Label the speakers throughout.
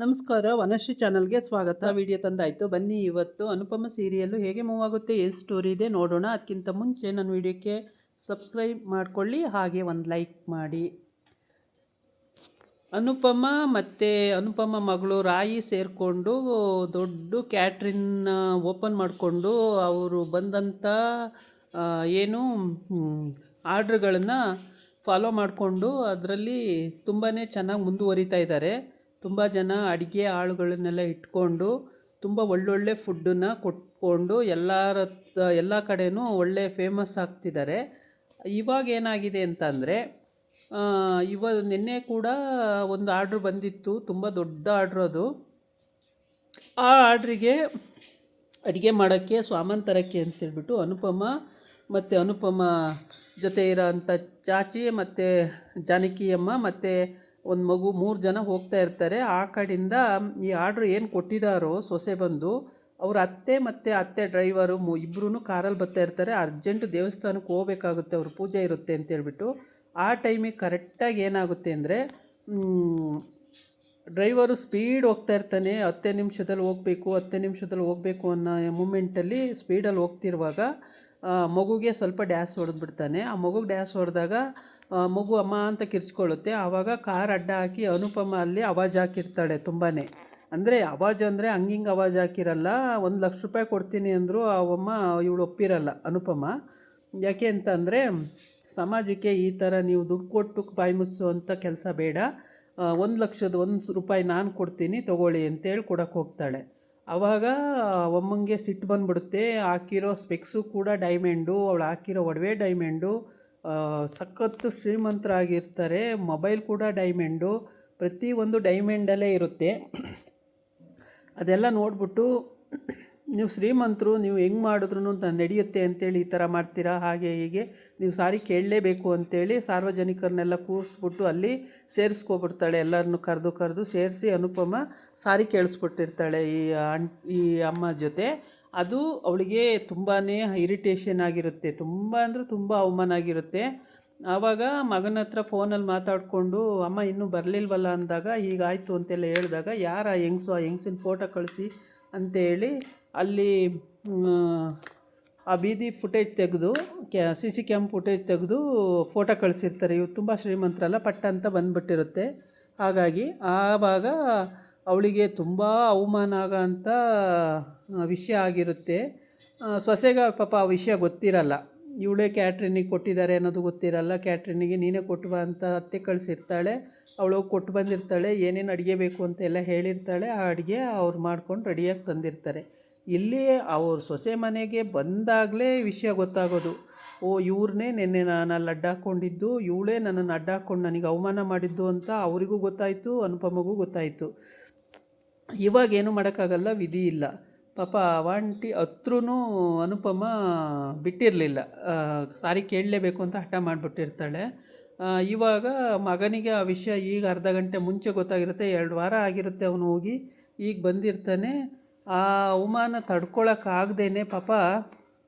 Speaker 1: ನಮಸ್ಕಾರ, ವನಶ್ರೀ ಚಾನಲ್ಗೆ ಸ್ವಾಗತ. ವಿಡಿಯೋ ತಂದಾಯಿತು. ಬನ್ನಿ ಇವತ್ತು ಅನುಪಮ ಸೀರಿಯಲ್ಲು ಹೇಗೆ ಮೂವ್ ಆಗುತ್ತೆ, ಏನು ಸ್ಟೋರಿ ಇದೆ ನೋಡೋಣ. ಅದಕ್ಕಿಂತ ಮುಂಚೆ ನನ್ನ ವಿಡಿಯೋಕ್ಕೆ ಸಬ್ಸ್ಕ್ರೈಬ್ ಮಾಡಿಕೊಳ್ಳಿ, ಹಾಗೆ ಒಂದು ಲೈಕ್ ಮಾಡಿ. ಅನುಪಮ ಮತ್ತು ಅನುಪಮ ಮಗಳು ರಾಯಿ ಸೇರಿಕೊಂಡು ದೊಡ್ಡ ಕ್ಯಾಟ್ರಿನ್ ಓಪನ್ ಮಾಡಿಕೊಂಡು ಅವರು ಬಂದಂಥ ಏನು ಆರ್ಡ್ರ್ಗಳನ್ನು ಫಾಲೋ ಮಾಡಿಕೊಂಡು ಅದರಲ್ಲಿ ತುಂಬಾ ಚೆನ್ನಾಗಿ ಮುಂದುವರಿತಾ ಇದ್ದಾರೆ. ತುಂಬ ಜನ ಅಡುಗೆ ಆಳುಗಳನ್ನೆಲ್ಲ ಇಟ್ಕೊಂಡು ತುಂಬ ಒಳ್ಳೊಳ್ಳೆ ಫುಡ್ಡನ್ನು ಕೊಟ್ಕೊಂಡು ಎಲ್ಲ ಕಡೆನೂ ಒಳ್ಳೆ ಫೇಮಸ್ ಆಗ್ತಿದ್ದಾರೆ. ಇವಾಗ ಏನಾಗಿದೆ ಅಂತಂದರೆ, ನಿನ್ನೆ ಕೂಡ ಒಂದು ಆರ್ಡ್ರ್ ಬಂದಿತ್ತು, ತುಂಬ ದೊಡ್ಡ ಆರ್ಡ್ರ್ ಅದು. ಆ ಆರ್ಡ್ರಿಗೆ ಅಡುಗೆ ಮಾಡೋಕ್ಕೆ ಸಾಮಾನು ತರೋಕ್ಕೆ ಅಂತೇಳ್ಬಿಟ್ಟು ಅನುಪಮ ಮತ್ತು ಅನುಪಮ ಜೊತೆ ಇರೋ ಅಂಥ ಚಾಚಿ ಮತ್ತು ಜಾನಕಿಯಮ್ಮ ಮತ್ತು ಒಂದು ಮಗು 3 ಜನ ಹೋಗ್ತಾ ಇರ್ತಾರೆ. ಆ ಕಡೆಯಿಂದ ಈ ಆರ್ಡ್ರ್ ಏನು ಕೊಟ್ಟಿದ್ದಾರೋ ಸೊಸೆ ಬಂದು ಅವ್ರ ಅತ್ತೆ ಮತ್ತು ಅತ್ತೆ ಡ್ರೈವರು ಇಬ್ಬರೂ ಕಾರಲ್ಲಿ ಬರ್ತಾ ಇರ್ತಾರೆ. ಅರ್ಜೆಂಟು ದೇವಸ್ಥಾನಕ್ಕೆ ಹೋಗ್ಬೇಕಾಗುತ್ತೆ, ಅವ್ರ ಪೂಜೆ ಇರುತ್ತೆ ಅಂತೇಳ್ಬಿಟ್ಟು. ಆ ಟೈಮಿಗೆ ಕರೆಕ್ಟಾಗಿ ಏನಾಗುತ್ತೆ ಅಂದರೆ, ಡ್ರೈವರು ಸ್ಪೀಡ್ ಹೋಗ್ತಾ ಇರ್ತಾನೆ. 10 ನಿಮಿಷದಲ್ಲಿ ಹೋಗಬೇಕು ಅನ್ನೋ ಮೂಮೆಂಟಲ್ಲಿ ಸ್ಪೀಡಲ್ಲಿ ಹೋಗ್ತಿರುವಾಗ ಮಗುಗೆ ಸ್ವಲ್ಪ ಡ್ಯಾಸ್ ಹೊಡೆದ್ಬಿಡ್ತಾನೆ. ಆ ಮಗುಗೆ ಡ್ಯಾಸ್ ಹೊಡೆದಾಗ ಮಗು ಅಮ್ಮ ಅಂತ ಕಿರ್ಚ್ಕೊಳ್ಳುತ್ತೆ. ಆವಾಗ ಕಾರ್ ಅಡ್ಡ ಹಾಕಿ ಅನುಪಮ ಅಲ್ಲಿ ಅವಾಜ್ ಹಾಕಿರ್ತಾಳೆ ತುಂಬಾ. ಅಂದರೆ ಅವಾಜ್ ಅಂದರೆ ಹಂಗಿಂಗೆ ಅವಾಜ್ ಹಾಕಿರಲ್ಲ. 1,00,000 ರೂಪಾಯಿ ಕೊಡ್ತೀನಿ ಅಂದರು ಅವಮ್ಮ ಇವಳು ಒಪ್ಪಿರಲ್ಲ ಅನುಪಮ. ಯಾಕೆ ಅಂತಂದರೆ, ಸಮಾಜಕ್ಕೆ ಈ ಥರ ನೀವು ದುಡ್ಡು ಕೊಟ್ಟು ಬಾಯಿ ಮುಚ್ಚುವಂಥ ಕೆಲಸ ಬೇಡ, 1,00,000 ರೂಪಾಯಿ ನಾನು ಕೊಡ್ತೀನಿ ತೊಗೊಳ್ಳಿ ಅಂತೇಳಿ ಕೊಡೋಕ್ಕೆ ಹೋಗ್ತಾಳೆ. ಆವಾಗ ಅಮ್ಮಂಗೆ ಸಿಟ್ಟು ಬಂದುಬಿಡುತ್ತೆ. ಹಾಕಿರೋ ಸ್ಪೆಕ್ಸು ಕೂಡ ಡೈಮಂಡು, ಅವಳು ಹಾಕಿರೋ ಒಡವೆ ಡೈಮಂಡು, ಸಖತ್ತು ಶ್ರೀಮಂತರಾಗಿರ್ತಾರೆ. ಮೊಬೈಲ್ ಕೂಡ ಡೈಮಂಡು, ಪ್ರತಿಯೊಂದು ಡೈಮಂಡಲ್ಲೇ ಇರುತ್ತೆ. ಅದೆಲ್ಲ ನೋಡ್ಬಿಟ್ಟು, ನೀವು ಶ್ರೀಮಂತರು, ನೀವು ಹೆಂಗೆ ಮಾಡಿದ್ರು ನಡೆಯುತ್ತೆ ಅಂತೇಳಿ ಈ ಥರ ಮಾಡ್ತೀರಾ, ಹಾಗೆ ಹೀಗೆ ನೀವು ಸಾರಿ ಕೇಳಲೇಬೇಕು ಅಂತೇಳಿ ಸಾರ್ವಜನಿಕರನ್ನೆಲ್ಲ ಕೂರಿಸ್ಬಿಟ್ಟು ಅಲ್ಲಿ ಸೇರಿಸ್ಕೊಬಿಡ್ತಾಳೆ. ಎಲ್ಲರನ್ನೂ ಕರೆದು ಸೇರಿಸಿ ಅನುಪಮ ಸಾರಿ ಕೇಳಿಸ್ಬಿಟ್ಟಿರ್ತಾಳೆ ಈ ಅಮ್ಮ ಜೊತೆ. ಅದು ಅವಳಿಗೆ ತುಂಬಾ ಇರಿಟೇಷನ್ ಆಗಿರುತ್ತೆ, ತುಂಬ ಅಂದರೆ ತುಂಬ ಅವಮಾನ ಆಗಿರುತ್ತೆ. ಆವಾಗ ಮಗನ ಹತ್ರ ಫೋನಲ್ಲಿ ಮಾತಾಡಿಕೊಂಡು, ಅಮ್ಮ ಇನ್ನೂ ಬರಲಿಲ್ವಲ್ಲ ಅಂದಾಗ, ಹೀಗಾಯಿತು ಅಂತೆಲ್ಲ ಹೇಳಿದಾಗ, ಯಾರು ಆ ಹೆಂಗಸಿನ ಫೋಟೋ ಕಳಿಸಿ ಅಂತೇಳಿ ಅಲ್ಲಿ ಆ ಬೀದಿ ಫುಟೇಜ್ ತೆಗೆದು CC ಕ್ಯಾಮ್ ಫುಟೇಜ್ ತೆಗೆದು ಫೋಟೋ ಕಳಿಸಿರ್ತಾರೆ. ಇವು ತುಂಬ ಶ್ರೀಮಂತರಲ್ಲ, ಪಟ್ಟ ಅಂತ ಬಂದುಬಿಟ್ಟಿರುತ್ತೆ. ಹಾಗಾಗಿ ಆವಾಗ ಅವಳಿಗೆ ತುಂಬ ಅವಮಾನ ಆಗೋ ಅಂಥ ವಿಷಯ ಆಗಿರುತ್ತೆ. ಸೊಸೆಗೆ ಪಾಪ ಆ ವಿಷಯ ಗೊತ್ತಿರಲ್ಲ, ಇವಳೇ ಕ್ಯಾಟ್ರಿನಿಗೆ ಕೊಟ್ಟಿದ್ದಾರೆ ಅನ್ನೋದು ಗೊತ್ತಿರಲ್ಲ. ಕ್ಯಾಟ್ರಿನಿಗೆ ನೀನೇ ಕೊಟ್ಟು ಬಾ ಅಂತ ಅತ್ತೆ ಕಳಿಸಿರ್ತಾಳೆ. ಅವಳು ಕೊಟ್ಟು ಬಂದಿರ್ತಾಳೆ, ಏನೇನು ಅಡುಗೆ ಬೇಕು ಅಂತೆಲ್ಲ ಹೇಳಿರ್ತಾಳೆ. ಆ ಅಡುಗೆ ಅವ್ರು ಮಾಡ್ಕೊಂಡು ರೆಡಿಯಾಗಿ ತಂದಿರ್ತಾರೆ. ಇಲ್ಲಿ ಅವ್ರ ಸೊಸೆ ಮನೆಗೆ ಬಂದಾಗಲೇ ವಿಷಯ ಗೊತ್ತಾಗೋದು. ಇವ್ರನ್ನೇ ನಿನ್ನೆ ನಾನು ಅಲ್ಲಿ ಅಡ್ಡಾಕ್ಕೊಂಡಿದ್ದು, ಇವಳೇ ನನ್ನನ್ನು ಅಡ್ಡಾಕ್ಕೊಂಡು ನನಗೆ ಅವಮಾನ ಮಾಡಿದ್ದು ಅಂತ ಅವರಿಗೂ ಗೊತ್ತಾಯಿತು, ಅನುಪಮಗೂ ಗೊತ್ತಾಯಿತು. ಇವಾಗೇನು ಮಾಡೋಕ್ಕಾಗಲ್ಲ, ವಿಧಿ ಇಲ್ಲ. ಪಾಪ ಅವಾಂಟಿ ಹತ್ರೂ ಅನುಪಮ ಬಿಟ್ಟಿರಲಿಲ್ಲ, ಸಾರಿ ಕೇಳಲೇಬೇಕು ಅಂತ ಹಠ ಮಾಡಿಬಿಟ್ಟಿರ್ತಾಳೆ. ಇವಾಗ ಮಗನಿಗೆ ಆ ವಿಷಯ ಈಗ ಅರ್ಧ ಗಂಟೆ ಮುಂಚೆ ಗೊತ್ತಾಗಿರುತ್ತೆ. 2 ವಾರ ಆಗಿರುತ್ತೆ ಅವನು ಹೋಗಿ, ಈಗ ಬಂದಿರ್ತಾನೆ. ಆ ಅವಮಾನ ತಡ್ಕೊಳಕ್ಕಾಗ್ದೇ ಪಾಪ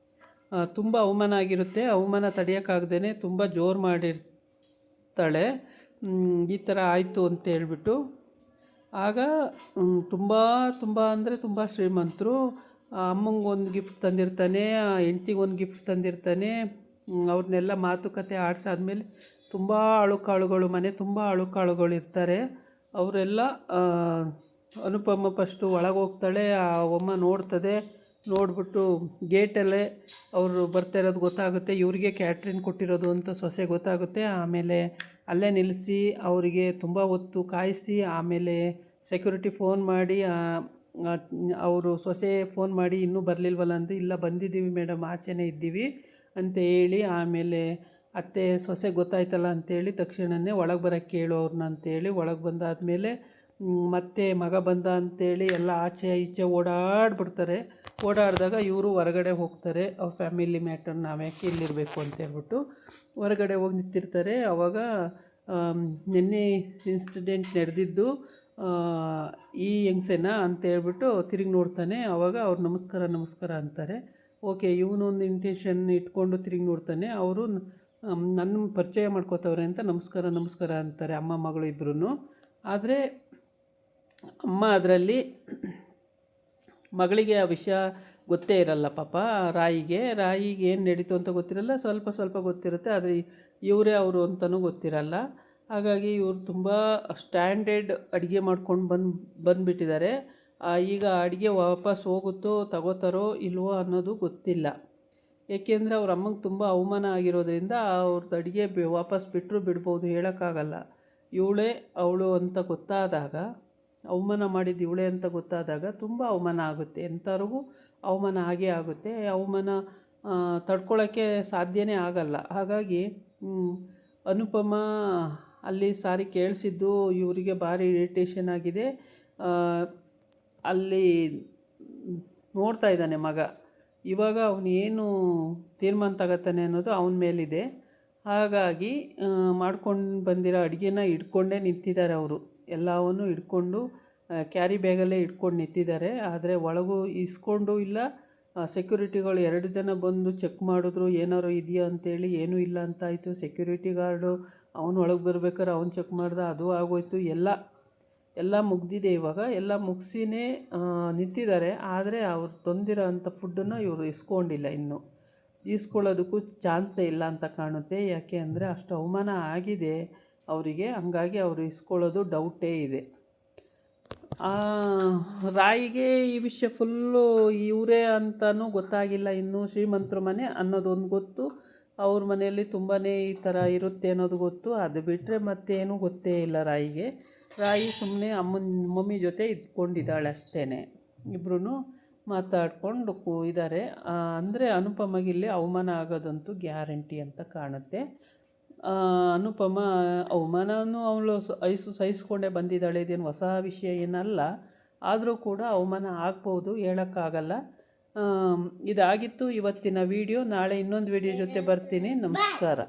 Speaker 1: ತುಂಬ ಅವಮಾನ ಆಗಿರುತ್ತೆ. ಅವಮಾನ ತಡೆಯೋಕ್ಕಾಗ್ದೇ ತುಂಬ ಜೋರು ಮಾಡಿರ್ತಾಳೆ, ಈ ಥರ ಆಯಿತು ಅಂತೇಳ್ಬಿಟ್ಟು. ಆಗ ತುಂಬ ಅಂದರೆ ತುಂಬ ಶ್ರೀಮಂತರು. ಅಮ್ಮಂಗೆ ಒಂದು ಗಿಫ್ಟ್ ತಂದಿರ್ತಾನೆ, ಹೆಂಡ್ತಿಗೆ ಗಿಫ್ಟ್ ತಂದಿರ್ತಾನೆ. ಅವ್ರನ್ನೆಲ್ಲ ಮಾತುಕತೆ ಆಡಿಸಾದ್ಮೇಲೆ ತುಂಬ ಅಳುಕಾಳುಗಳು, ಮನೆ ತುಂಬ ಅಳುಕಾಳುಗಳು ಇರ್ತಾರೆ. ಅವರೆಲ್ಲ ಅನುಪಮ ಫಸ್ಟು ಒಳಗೆ ಹೋಗ್ತಾಳೆ. ಆ ಅಮ್ಮ ನೋಡ್ತದೆ, ನೋಡಿಬಿಟ್ಟು ಗೇಟಲ್ಲೇ ಅವರು ಬರ್ತಾ ಇರೋದು ಗೊತ್ತಾಗುತ್ತೆ. ಇವ್ರಿಗೆ ಕ್ಯಾಟ್ರಿನ್ ಕೊಟ್ಟಿರೋದು ಅಂತ ಸೊಸೆ ಗೊತ್ತಾಗುತ್ತೆ. ಆಮೇಲೆ ಅಲ್ಲೇ ನಿಲ್ಲಿಸಿ ಅವರಿಗೆ ತುಂಬ ಹೊತ್ತು ಕಾಯಿಸಿ, ಆಮೇಲೆ ಸೆಕ್ಯೂರಿಟಿ ಫೋನ್ ಮಾಡಿ, ಅವರು ಸೊಸೆ ಫೋನ್ ಮಾಡಿ ಇನ್ನೂ ಬರಲಿಲ್ವಲ್ಲ ಅಂತ, ಇಲ್ಲ ಬಂದಿದ್ದೀವಿ ಮೇಡಮ್, ಆಚೆನೇ ಇದ್ದೀವಿ ಅಂತ ಹೇಳಿ, ಆಮೇಲೆ ಅತ್ತೆ ಸೊಸೆ ಗೊತ್ತಾಯ್ತಲ್ಲ ಅಂತೇಳಿ ತಕ್ಷಣವೇ ಒಳಗೆ ಬರೋಕ್ಕೆ ಕೇಳು ಅವ್ರನ್ನ ಅಂತೇಳಿ ಒಳಗೆ ಬಂದಾದಮೇಲೆ ಮತ್ತೆ ಮಗ ಬಂದ ಅಂತೇಳಿ ಎಲ್ಲ ಆಚೆ ಈಚೆ ಓಡಾಡ್ಬಿಡ್ತಾರೆ. ಓಡಾಡಿದಾಗ ಇವರು ಹೊರಗಡೆ ಹೋಗ್ತಾರೆ. ಅವ್ರ ಫ್ಯಾಮಿಲಿ ಮ್ಯಾಟರ್ ನಾವ್ಯಾಕೆ ಇಲ್ಲಿರಬೇಕು ಅಂತೇಳ್ಬಿಟ್ಟು ಹೊರಗಡೆ ಹೋಗಿ ನಿಂತಿರ್ತಾರೆ. ಆವಾಗ ನಿನ್ನೆ ಇನ್ಸಿಡೆಂಟ್ ನಡೆದಿದ್ದು ಈ ಹೆಂಗಸೇನಾ ಅಂತೇಳ್ಬಿಟ್ಟು ತಿರುಗಿ ನೋಡ್ತಾನೆ. ಆವಾಗ ಅವ್ರು ನಮಸ್ಕಾರ ಅಂತಾರೆ. ಓಕೆ, ಇವನೊಂದು ಇಂಟೆನ್ಷನ್ ಇಟ್ಕೊಂಡು ತಿರುಗಿ ನೋಡ್ತಾನೆ. ಅವರು ನನ್ನ ಪರಿಚಯ ಮಾಡ್ಕೋತವ್ರೆ ಅಂತ ನಮಸ್ಕಾರ ಅಂತಾರೆ, ಅಮ್ಮ ಮಗಳು ಇಬ್ಬರೂ. ಆದರೆ ಅಮ್ಮ ಅದರಲ್ಲಿ ಮಗಳಿಗೆ ಆ ವಿಷಯ ಗೊತ್ತೇ ಇರಲ್ಲ ಪಾಪ. ರಾಯಿಗೆ ಏನು ನಡೀತು ಅಂತ ಗೊತ್ತಿರಲ್ಲ, ಸ್ವಲ್ಪ ಸ್ವಲ್ಪ ಗೊತ್ತಿರುತ್ತೆ, ಆದರೆ ಇವರೇ ಅವರು ಅಂತಲೂ ಗೊತ್ತಿರಲ್ಲ. ಹಾಗಾಗಿ ಇವರು ತುಂಬ ಸ್ಟ್ಯಾಂಡರ್ಡ್ ಅಡುಗೆ ಮಾಡ್ಕೊಂಡು ಬಂದುಬಿಟ್ಟಿದ್ದಾರೆ. ಈಗ ಅಡುಗೆ ವಾಪಸ್ ಹೋಗುತ್ತೋ ತಗೋತಾರೋ ಇಲ್ವೋ ಅನ್ನೋದು ಗೊತ್ತಿಲ್ಲ. ಏಕೆಂದರೆ ಅವ್ರ ಅಮ್ಮಂಗೆ ತುಂಬ ಅವಮಾನ ಆಗಿರೋದ್ರಿಂದ ಅವ್ರದ್ದು ಅಡುಗೆ ವಾಪಸ್ ಬಿಟ್ಟರು ಬಿಡ್ಬೋದು, ಹೇಳೋಕ್ಕಾಗಲ್ಲ. ಇವಳೇ ಅವಳು ಅಂತ ಗೊತ್ತಾದಾಗ, ಅವಮಾನ ಮಾಡಿದ್ದು ಇವಳೇ ಅಂತ ಗೊತ್ತಾದಾಗ ತುಂಬ ಅವಮಾನ ಆಗುತ್ತೆ. ಎಂಥವ್ರಿಗೂ ಅವಮಾನ ಆಗೇ ಆಗುತ್ತೆ. ಅವಮಾನ ತಡ್ಕೊಳ್ಳೋಕ್ಕೆ ಸಾಧ್ಯನೇ ಆಗಲ್ಲ. ಹಾಗಾಗಿ ಅನುಪಮ ಅಲ್ಲಿ ಸಾರಿ ಕೇಳಿಸಿದ್ದು ಇವರಿಗೆ ಭಾರಿ ಇರಿಟೇಷನ್ ಆಗಿದೆ. ಅಲ್ಲಿ ನೋಡ್ತಾ ಇದ್ದಾನೆ ಮಗ. ಇವಾಗ ಅವನು ಏನು ತೀರ್ಮಾನ ತಗೋತಾನೆ ಅನ್ನೋದು ಅವನ ಮೇಲಿದೆ. ಹಾಗಾಗಿ ಮಾಡ್ಕೊಂಡು ಬಂದಿರೋ ಅಡುಗೆನ ಇಟ್ಕೊಂಡೇ ನಿಂತಿದ್ದಾರೆ ಅವರು. ಎಲ್ಲವನ್ನೂ ಇಟ್ಕೊಂಡು ಕ್ಯಾರಿ ಬ್ಯಾಗಲ್ಲೇ ಇಟ್ಕೊಂಡು ನಿಂತಿದ್ದಾರೆ. ಆದರೆ ಒಳಗೂ ಇಸ್ಕೊಂಡು ಇಲ್ಲ. ಸೆಕ್ಯೂರಿಟಿಗಳು 2 ಜನ ಬಂದು ಚೆಕ್ ಮಾಡಿದ್ರು, ಏನಾರು ಇದೆಯಾ ಅಂತೇಳಿ. ಏನೂ ಇಲ್ಲ ಅಂತಾಯಿತು. ಸೆಕ್ಯೂರಿಟಿ ಗಾರ್ಡು ಅವನು ಒಳಗೆ ಬರ್ಬೇಕಾದ್ರೆ ಅವ್ನು ಚೆಕ್ ಮಾಡ್ದೆ, ಅದು ಆಗೋಯ್ತು. ಎಲ್ಲ ಮುಗ್ದಿದೆ. ಇವಾಗ ಎಲ್ಲ ಮುಗಿಸಿನೇ ನಿಂತಿದ್ದಾರೆ. ಆದರೆ ಅವ್ರು ತಂದಿರೋ ಅಂಥ ಫುಡ್ಡನ್ನು ಇವರು ಇಸ್ಕೊಂಡಿಲ್ಲ. ಇನ್ನೂ ಈಸ್ಕೊಳ್ಳೋದಕ್ಕೂ ಚಾನ್ಸೇ ಇಲ್ಲ ಅಂತ ಕಾಣುತ್ತೆ. ಯಾಕೆ ಅಂದರೆ ಅಷ್ಟು ಅವಮಾನ ಆಗಿದೆ ಅವರಿಗೆ. ಹಂಗಾಗಿ ಅವರು ಇಸ್ಕೊಳ್ಳೋದು ಡೌಟೇ ಇದೆ. ರಾಯಿಗೆ ಈ ವಿಷಯ ಫುಲ್ಲು ಇವರೇ ಅಂತಲೂ ಗೊತ್ತಾಗಿಲ್ಲ. ಇನ್ನೂ ಶ್ರೀಮಂತರ ಮನೆ ಅನ್ನೋದೊಂದು ಗೊತ್ತು. ಅವ್ರ ಮನೆಯಲ್ಲಿ ತುಂಬಾ ಈ ಥರ ಇರುತ್ತೆ ಅನ್ನೋದು ಗೊತ್ತು. ಅದು ಬಿಟ್ಟರೆ ಮತ್ತೇನೂ ಗೊತ್ತೇ ಇಲ್ಲ ರಾಯಿಗೆ. ರಾಯಿ ಸುಮ್ಮನೆ ಮಮ್ಮಿ ಜೊತೆ ಇದ್ಕೊಂಡಿದ್ದಾಳೆ ಅಷ್ಟೇ. ಇಬ್ಬರೂ ಮಾತಾಡಿಕೊಂಡು ಇದ್ದಾರೆ. ಅಂದರೆ ಅನುಪಮಗಿಲ್ಲಿ ಅವಮಾನ ಆಗೋದಂತೂ ಗ್ಯಾರಂಟಿ ಅಂತ ಕಾಣುತ್ತೆ. ಅನುಪಮ ಅವಮಾನವನ್ನು ಅವಳು ಸಹಿಸ್ಕೊಂಡೇ ಬಂದಿದ್ದಾಳೆ. ಇದೇನು ಹೊಸ ವಿಷಯ ಏನಲ್ಲ. ಆದರೂ ಕೂಡ ಅವಮಾನ ಆಗ್ಬೋದು, ಹೇಳೋಕ್ಕಾಗಲ್ಲ. ಇದಾಗಿತ್ತು ಇವತ್ತಿನ ವಿಡಿಯೋ. ನಾಳೆ ಇನ್ನೊಂದು ವಿಡಿಯೋ ಜೊತೆ ಬರ್ತೀನಿ. ನಮಸ್ಕಾರ.